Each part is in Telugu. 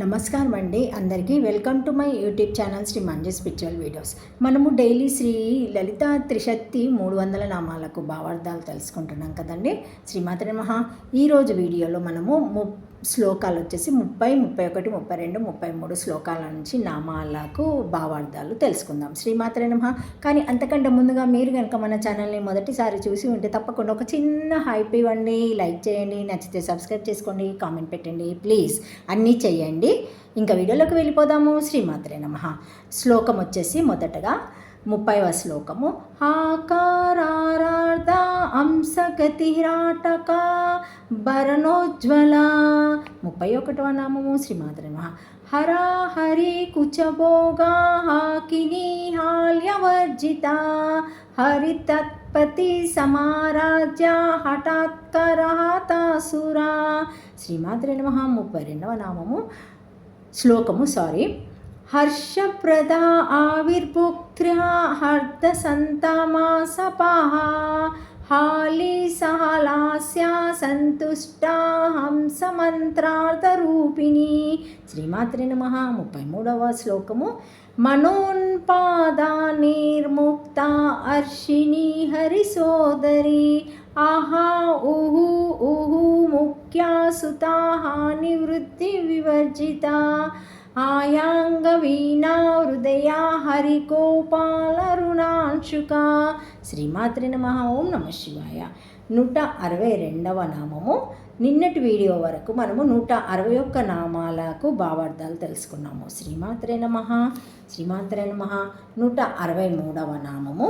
నమస్కారం అండి అందరికీ. Welcome to my YouTube channel Shri Manju spiritual videos. మనము డైలీ శ్రీ లలితా త్రిశక్తి 300 నామాలకు భావార్థాలు తెలుసుకుంటున్నాం కదండి. శ్రీమాత్రే నమః. ఈరోజు వీడియోలో మనము శ్లోకాలు వచ్చేసి 30, 31, 32, 33 శ్లోకాల నుంచి నామాలకు భావార్థాలు తెలుసుకుందాం. శ్రీమాత్రే నమః. కానీ అంతకంటే ముందుగా మీరు కనుక మన ఛానల్ని మొదటిసారి చూసి ఉంటే తప్పకుండా ఒక చిన్న హైప్ ఇవ్వండి, లైక్ చేయండి, నచ్చితే సబ్స్క్రైబ్ చేసుకోండి, కామెంట్ పెట్టండి, ప్లీజ్ అన్నీ చేయండి. ఇంకా వీడియోలోకి వెళ్ళిపోదాము. శ్రీమాత్రే నమః. శ్లోకం వచ్చేసి మొదటగా 30వ శ్లోకము. ఆకారార్థ అంశగతిరాటక భరణోజ్వల. 31వ నామము. శ్రీమాత్రే నమః. హరా హరి కుచభోగా హాకిని హాల్యవర్జిత హరి తత్పతి సమారాజ్య హఠాత్కరహతాసురా. శ్రీమాత్రే నమః. 32వ నామము. శ్లోకము హర్షప్రద ఆవిర్భుక్త్ర్య హర్ద సంతమాసపాహ హాలి సహలాస్య సంతుష్ట హంసమంత్రార్థరూపిణి. శ్రీమాత్రే నమః. 33వ శ్లోకము. మనోన్పాదానిర్ముక్త అర్షిణి హరిసోదరి ఆహా ఊహు ఊహు ముఖ్యాసుతా నివృత్తి వివర్జిత ఆయాంగ వీణా హృదయ హరికోపాలరుణాంశుక. శ్రీమాత్రే నమః. ఓం నమః శివాయ. 162వ నామము. నిన్నటి వీడియో వరకు మనము 161 నామాలకు భావార్థాలు తెలుసుకున్నాము. శ్రీమాత్రే నమః. శ్రీమాత్రే నమః. 163వ నామము.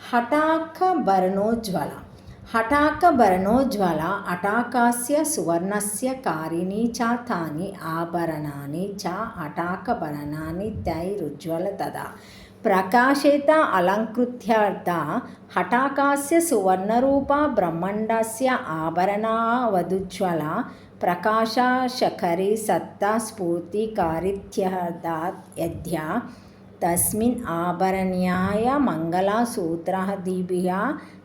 హఠాక భరణోజ్వల. హఠాక భరణోజ్వల అటాకాస్య సువర్ణస్య కారిణి చ తాని ఆభరణాని చ హఠాక భరణాని తైరుజ్వల తదా ప్రకాశేత అలంకృత్యార్థ హఠాకాస్య సువర్ణరూప బ్రహ్మాండస్య ఆభరణావదుజ్వల ప్రకాశశఖరి సత్తా స్ఫూర్తికారిత్యర్థాత్ యద్య తస్మిన్ ఆభరణ్యాయ మంగళసూత్రాదిభిః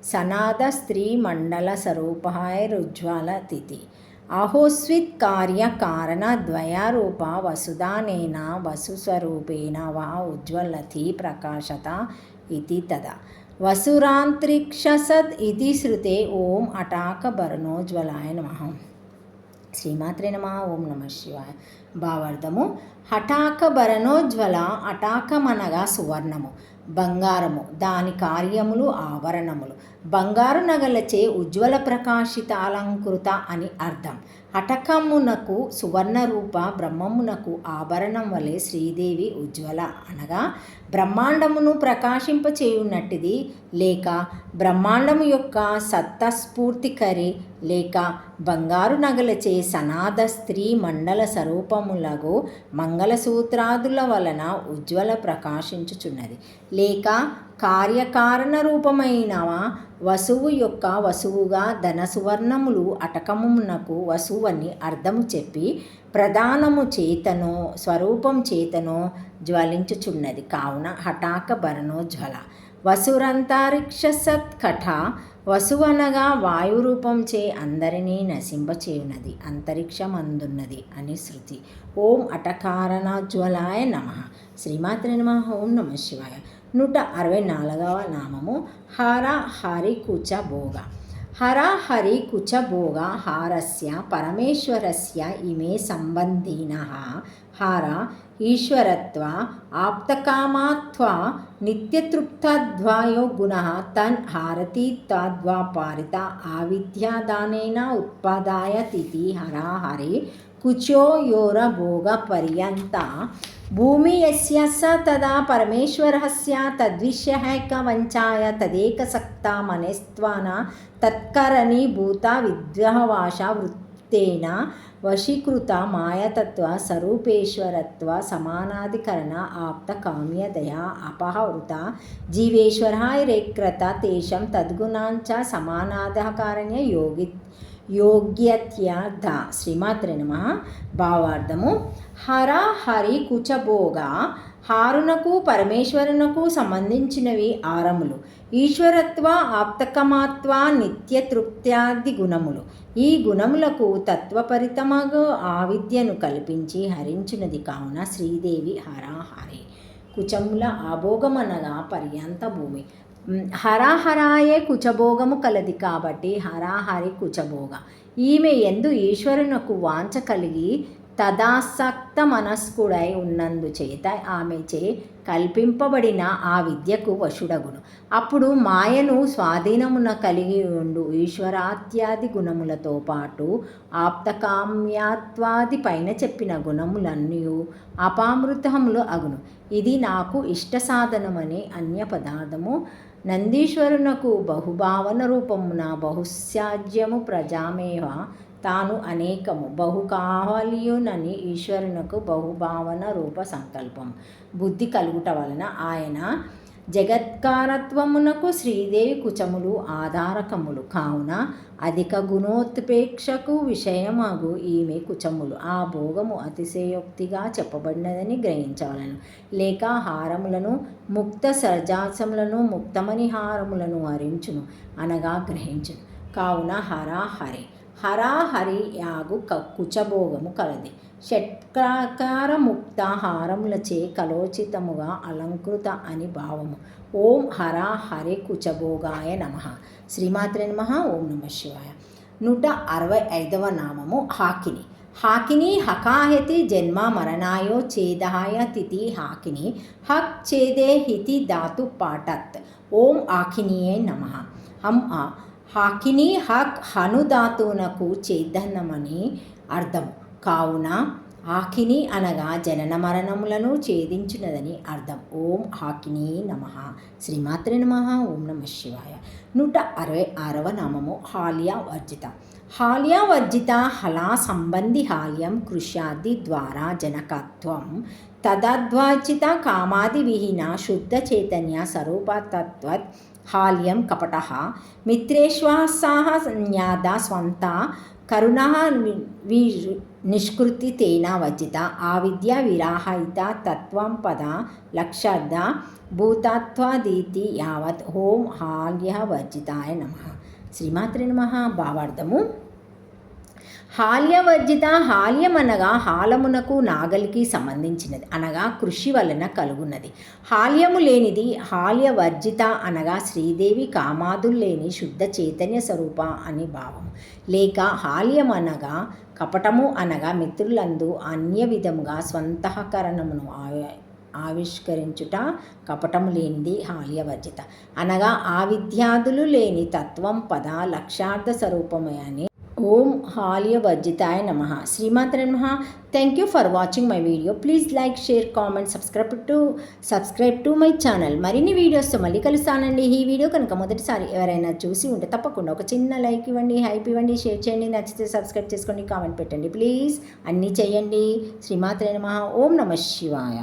సనాద స్త్రీ మండల స్వరూపైరుజ్వల తిథి ఆహోస్విత్ కార్య కారణ ద్వయారూప వసుదానేన వసుస్వరూపేణ వా ఉజ్వలతి ప్రకాశత ఇతి తదా వసురాంతరిక్షసద్ ఇతి శ్రుతే. ఓం అటాక భరణోజ్వలాయ నమః. శ్రీమాత్రే నమః. ఓం నమః శివాయ. భావార్థము. హఠాక భరణోజ్వల. అటాకమనగా సువర్ణము, బంగారము, దాని కార్యములు ఆభరణములు, బంగారు నగలచే ఉజ్వల ప్రకాశిత అలంకృత అని అర్థం. హఠకమునకు సువర్ణరూప, బ్రహ్మమునకు ఆభరణం వలె శ్రీదేవి ఉజ్వల అనగా బ్రహ్మాండమును ప్రకాశింపచేయున్నట్టిది, లేక బ్రహ్మాండము యొక్క సత్తస్ఫూర్తికరి, లేక బంగారు నగలచే సనాద స్త్రీ మండల స్వరూపములగు మంగళసూత్రాదుల వలన ఉజ్వల ప్రకాశించుచున్నది, లేక కార్యకారణ రూపమైన వసువు యొక్క వసువుగా ధన సువర్ణములు అటకమునకు వసువని అర్థము చెప్పి ప్రధానము చేతనో స్వరూపం చేతనో జ్వలించుచున్నది. కావున హఠాక భరణోజ్వల. వసురంతరిక్షసత్కఠ. వసువనగా వాయురూపంచే అందరినీ నశింపచేయునది, అంతరిక్షమందున్నది అని శృతి. ఓం అటకారణోజ్వలాయ నమః. శ్రీమాత్రే నమః. ఓం నమః శివాయ. 164వ నామము. హర హరి కుచ భోగ. హర హరి కుచ భోగ. హారస్య పరమేశ్వరస్య ఇమే సంబంధినః హార ఈశ్వరత్వ ఆప్తకామాత్వ నిత్యతృప్తద్వాయో గుణః తన్ హారతి తద్వాపారిత ఆవిద్యాదానేన ఉత్పాదాయతిథి హర హరి కుచో యోర భోగ పర్యంత భూమి యస్య స తదా పరమేశ్వరస్య తద్విషయః వంచాయ తదేకసక్తా మనస్త్వాన తత్కరణీ భూత విద్వహవాష వృత్తేన వశీకృత మాయతత్వ స్వరూపేశ్వరత్వ సమానాధికరణ ఆప్త కామ్యదయ అపహృత జీవేశ్వరైరేక్రత తేషం తద్గుణాంచ సమానాధికారణ్య యోగ్యత్యర్థ. శ్రీమాత్రే నమః. భావార్థము: హర హరి కుచభోగ. హారునకు పరమేశ్వరునకు సంబంధించినవి ఆరములు. ఈశ్వరత్వ ఆప్తకమాత్వ నిత్యతృప్త్యాది గుణములు. ఈ గుణములకు తత్వపరితమగు ఆ విద్యను కల్పించి హరించున్నది కావున శ్రీదేవి హరాహరే. కుచముల ఆభోగమనగా పర్యంత భూమి. హరాహరాయే కుచభోగము కలది కాబట్టి హరాహరి కుచభోగ. ఈమె యందు ఈశ్వరునకు వాంఛ కలిగి తదాసక్త మనస్కుడై ఉన్నందుచేత ఆమెచే కల్పింపబడిన ఆ విద్యకు వశుడగును. అప్పుడు మాయను స్వాధీనమున కలిగి ఉండు ఈశ్వరాత్యాది గుణములతో పాటు ఆప్తకామ్యాత్వాది పైన చెప్పిన గుణములన్నీ అపామృతములు అగును. ఇది నాకు ఇష్ట సాధనమని అన్య పదార్థము. నందీశ్వరునకు బహుభావన రూపమున బహుశాజ్యము ప్రజామేవ. తాను అనేకము బహుకావలియునని ఈశ్వరునకు బహుభావన రూప సంకల్పము బుద్ధి కలుగుట వలన ఆయన జగత్కారత్వమునకు శ్రీదేవి కుచములు ఆధారకములు కావున అధిక గుణోత్పేక్షకు విషయమగు ఈమె కుచములు ఆ భోగము అతిశయోక్తిగా చెప్పబడినదని గ్రహించవలను. లేక హారములను ముక్త సర్జాసములను ముక్తమణిహారములను హరించును అనగా గ్రహించును. కావున హరాహరే. హరాహరి యాగు కుచభోగము కలది. షట్కార ముక్త హారములచే కలోచితముగా అలంకృత అని భావము. ఓం హరా హరే కుచభోగాయ నమః. శ్రీమాత్రే నమః. ఓం నమః శివాయ. 165వ నామము హాకిని. హాకిని హకాహతి జన్మ మరణాయో ఛేదాయ తిథి హాకిని. హక్ ఛేదే హితి ధాతు పాఠత్. ఓం ఆకినియే నమః. హాకిని హక్ హనుధాతువునకు ఛేదనమని అర్థము కావున ఆకిని అనగా జనన మరణములను ఛేదించున్నదని అర్థం. ఓం హాకిని నమః. శ్రీమాత్రే నమః. ఓం నమః శివాయ. 166వ నామము హాల్య వర్జిత. హాల్య వర్జిత హలా సంబంధి హాల్యం కృష్యాది ద్వారా జనకత్వం తదద్వాచిత కామాది విహీన శుద్ధ చైతన్య స్వరూపతత్వత్ హాల్యం కపటః మిత్రేష్వాసాహ జ్ఞాత స్వంత కరుణ నిష్కృతి తేన వర్జిత. ఆ విద్య విరాహిత తత్వం పద లక్షార్థ భూతత్వాదీతి యావత్. ఓం హాల్య వర్జితాయ నమః. శ్రీమాత్రే నమః. భావార్థము: హాల్యవర్జిత. హాల్యమనగా హాలమునకు నాగలికి సంబంధించినది అనగా కృషి వలన కలుగున్నది. హాల్యము లేనిది. హాల్యవర్జిత అనగా శ్రీదేవి కామాదులు లేని శుద్ధ చైతన్య స్వరూప అని భావము. లేక హాల్యమనగా కపటము అనగా మిత్రులందు అన్య విధముగా స్వంతఃకరణమును ఆవిష్కరించుట కపటము లేనిది హాల్యవర్జిత అనగా ఆ విద్యాదులు లేని తత్వం పద లక్షార్థ స్వరూపమే అని. ఓం హాల్యవర్జితాయ నమః. శ్రీమాత్రే నమః. Thank you for watching my video. Please like, share, comment, subscribe to my channel. మరిన్ని వీడియోస్తో మళ్ళీ కలుస్తానండి. ఈ వీడియో కనుక మొదటిసారి ఎవరైనా చూసి ఉంటే తప్పకుండా ఒక చిన్న లైక్ ఇవ్వండి, హైప్ ఇవ్వండి, షేర్ చేయండి. నచ్చితే సబ్స్క్రైబ్ చేసుకోండి, కామెంట్ పెట్టండి. ప్లీజ్ అన్నీ చేయండి. శ్రీమాత్రే నమః. ఓం నమః శివాయ.